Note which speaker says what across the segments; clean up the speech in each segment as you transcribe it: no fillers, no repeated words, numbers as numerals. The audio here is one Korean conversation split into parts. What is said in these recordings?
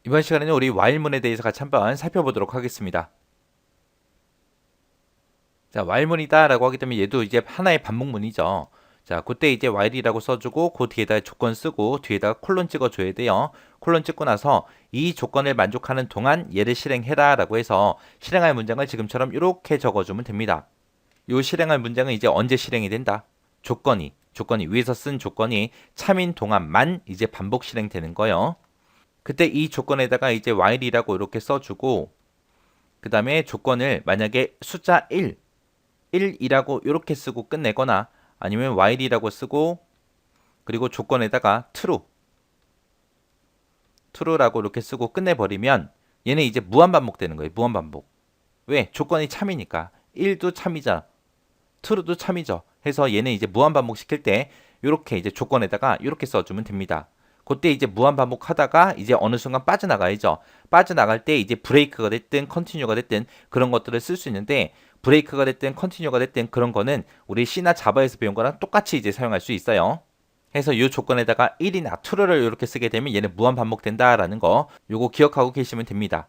Speaker 1: 이번 시간에는 우리 while문에 대해서 같이 한번 살펴보도록 하겠습니다. 자, while문이다 라고 하기 때문에 얘도 이제 하나의 반복문이죠. 자, 그때 이제 while이라고 써주고 그 뒤에다 조건 쓰고 뒤에다가 콜론 찍어줘야 돼요. 콜론 찍고 나서 이 조건을 만족하는 동안 얘를 실행해라 라고 해서 실행할 문장을 지금처럼 이렇게 적어주면 됩니다. 요 실행할 문장은 이제 언제 실행이 된다? 조건이 위에서 쓴 조건이 참인 동안만 이제 반복 실행되는 거예요. 그때 이 조건에다가 이제 while이라고 이렇게 써주고 그 다음에 조건을 만약에 숫자 1이라고 이렇게 쓰고 끝내거나 아니면 while이라고 쓰고 그리고 조건에다가 true라고 이렇게 쓰고 끝내버리면 얘는 이제 무한반복되는 거예요. 무한반복. 왜? 조건이 참이니까 1도 참이자 true도 참이죠. 해서 얘는 이제 무한반복 시킬 때 이렇게 이제 조건에다가 이렇게 써주면 됩니다. 그때 이제 무한반복 하다가 이제 어느 순간 빠져나가야죠. 빠져나갈 때 이제 브레이크가 됐든 컨티뉴가 됐든 그런 것들을 쓸 수 있는데 브레이크가 됐든 컨티뉴가 됐든 그런 거는 우리 C나 자바에서 배운 거랑 똑같이 이제 사용할 수 있어요. 해서 이 조건에다가 1이나 true를 이렇게 쓰게 되면 얘는 무한반복된다라는 거 요거 기억하고 계시면 됩니다.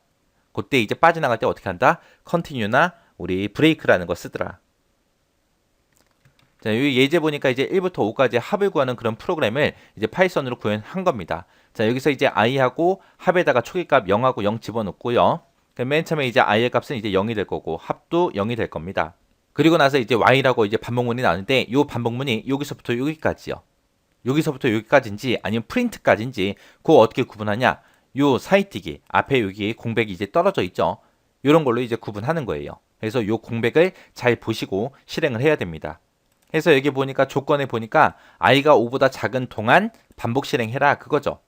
Speaker 1: 그때 이제 빠져나갈 때 어떻게 한다? 컨티뉴나 우리 브레이크라는 거 쓰더라. 자, 여기 예제 보니까 이제 1부터 5까지 합을 구하는 그런 프로그램을 이제 파이썬으로 구현한 겁니다. 자, 여기서 이제 i하고 합에다가 초기값 0하고 0 집어넣고요. 맨 처음에 이제 i의 값은 이제 0이 될 거고 합도 0이 될 겁니다. 그리고 나서 이제 while이라고 이제 반복문이 나오는데 이 반복문이 여기서부터 여기까지요. 여기서부터 여기까지인지 아니면 프린트까지인지 그거 어떻게 구분하냐? 요 사이티기 앞에 여기 공백이 이제 떨어져 있죠. 이런 걸로 이제 구분하는 거예요. 그래서 요 공백을 잘 보시고 실행을 해야 됩니다. 해서 여기 보니까 조건에 보니까 i가 5보다 작은 동안 반복 실행해라 그거죠.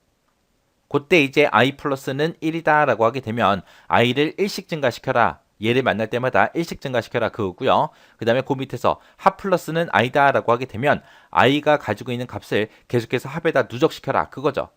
Speaker 1: 그때 이제 i 플러스는 1이다 라고 하게 되면 i를 1씩 증가시켜라. 얘를 만날 때마다 1씩 증가시켜라 그거고요. 그 다음에 그 밑에서 합 플러스는 i다 라고 하게 되면 i가 가지고 있는 값을 계속해서 합에다 누적시켜라 그거죠.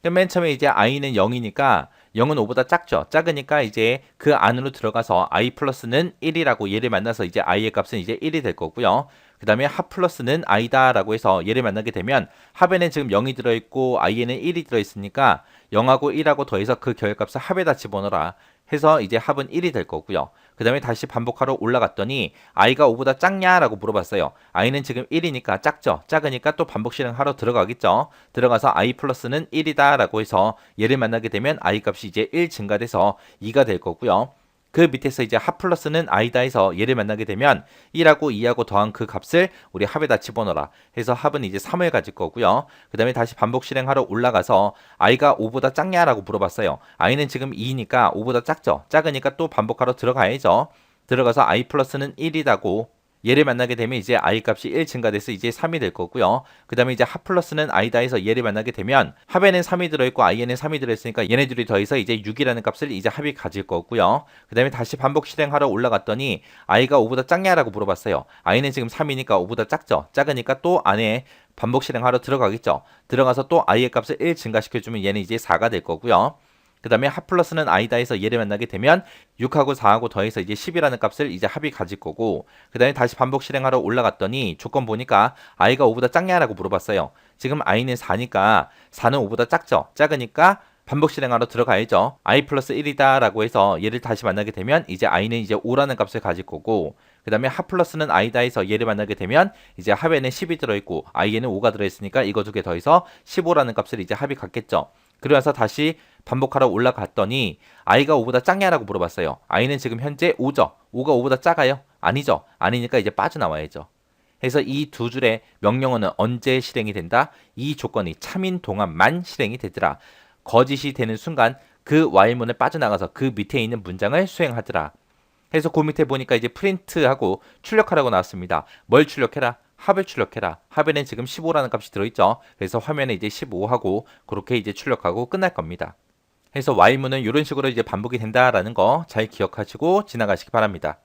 Speaker 1: 맨 처음에 이제 i는 0이니까 0은 5보다 작죠. 작으니까 이제 그 안으로 들어가서 i 플러스는 1이라고 얘를 만나서 이제 i의 값은 이제 1이 될 거고요. 그 다음에 합 플러스는 i다 라고 해서 얘를 만나게 되면 합에는 지금 0이 들어있고 i에는 1이 들어있으니까 0하고 1하고 더해서 그 결값을 합에다 집어넣어라 해서 이제 합은 1이 될 거고요. 그 다음에 다시 반복하러 올라갔더니 i가 5보다 작냐 라고 물어봤어요. i는 지금 1이니까 작죠. 작으니까 또 반복 실행하러 들어가겠죠. 들어가서 i 플러스는 1이다 라고 해서 얘를 만나게 되면 i 값이 이제 1 증가돼서 2가 될 거고요. 그 밑에서 이제 합 플러스는 i다 해서 얘를 만나게 되면 1하고 2하고 더한 그 값을 우리 합에다 집어넣어라 해서 합은 이제 3을 가질 거고요. 그 다음에 다시 반복 실행하러 올라가서 i가 5보다 작냐라고 물어봤어요. i는 지금 2니까 5보다 작죠. 작으니까 또 반복하러 들어가야죠. 들어가서 i 플러스는 1이다고 얘를 만나게 되면 이제 i 값이 1 증가돼서 이제 3이 될 거고요. 그 다음에 이제 합 플러스는 i다 해서 얘를 만나게 되면 합에는 3이 들어있고 i에는 3이 들어있으니까 얘네들이 더해서 이제 6이라는 값을 이제 합이 가질 거고요. 그 다음에 다시 반복 실행하러 올라갔더니 i가 5보다 작냐라고 물어봤어요. i는 지금 3이니까 5보다 작죠. 작으니까 또 안에 반복 실행하러 들어가겠죠. 들어가서 또 i의 값을 1 증가시켜주면 얘는 이제 4가 될 거고요. 그 다음에 합 플러스는 i다 해서 얘를 만나게 되면 6하고 4하고 더해서 이제 10이라는 값을 이제 합이 가질 거고 그 다음에 다시 반복 실행하러 올라갔더니 조건 보니까 i가 5보다 작냐라고 물어봤어요. 지금 i는 4니까 4는 5보다 작죠. 작으니까 반복 실행하러 들어가야죠. i 플러스 1이다 라고 해서 얘를 다시 만나게 되면 이제 i는 이제 5라는 값을 가질 거고 그 다음에 합 플러스는 i다 해서 얘를 만나게 되면 이제 합에는 10이 들어있고 i에는 5가 들어있으니까 이거 두 개 더해서 15라는 값을 이제 합이 갖겠죠. 그러면서 다시 반복하러 올라갔더니 i가 5보다 작냐라고 물어봤어요. i는 지금 현재 5죠. 5가 5보다 작아요? 아니죠. 아니니까 이제 빠져나와야죠. 해서 이 두 줄의 명령어는 언제 실행이 된다? 이 조건이 참인 동안만 실행이 되더라. 거짓이 되는 순간 그 while문을 빠져나가서 그 밑에 있는 문장을 수행하더라. 해서 그 밑에 보니까 이제 프린트하고 출력하라고 나왔습니다. 뭘 출력해라? 합을 출력해라. 합에는 지금 15라는 값이 들어있죠. 그래서 화면에 이제 15하고 그렇게 이제 출력하고 끝날 겁니다. 해서 while문은 이런 식으로 이제 반복이 된다라는 거 잘 기억하시고 지나가시기 바랍니다.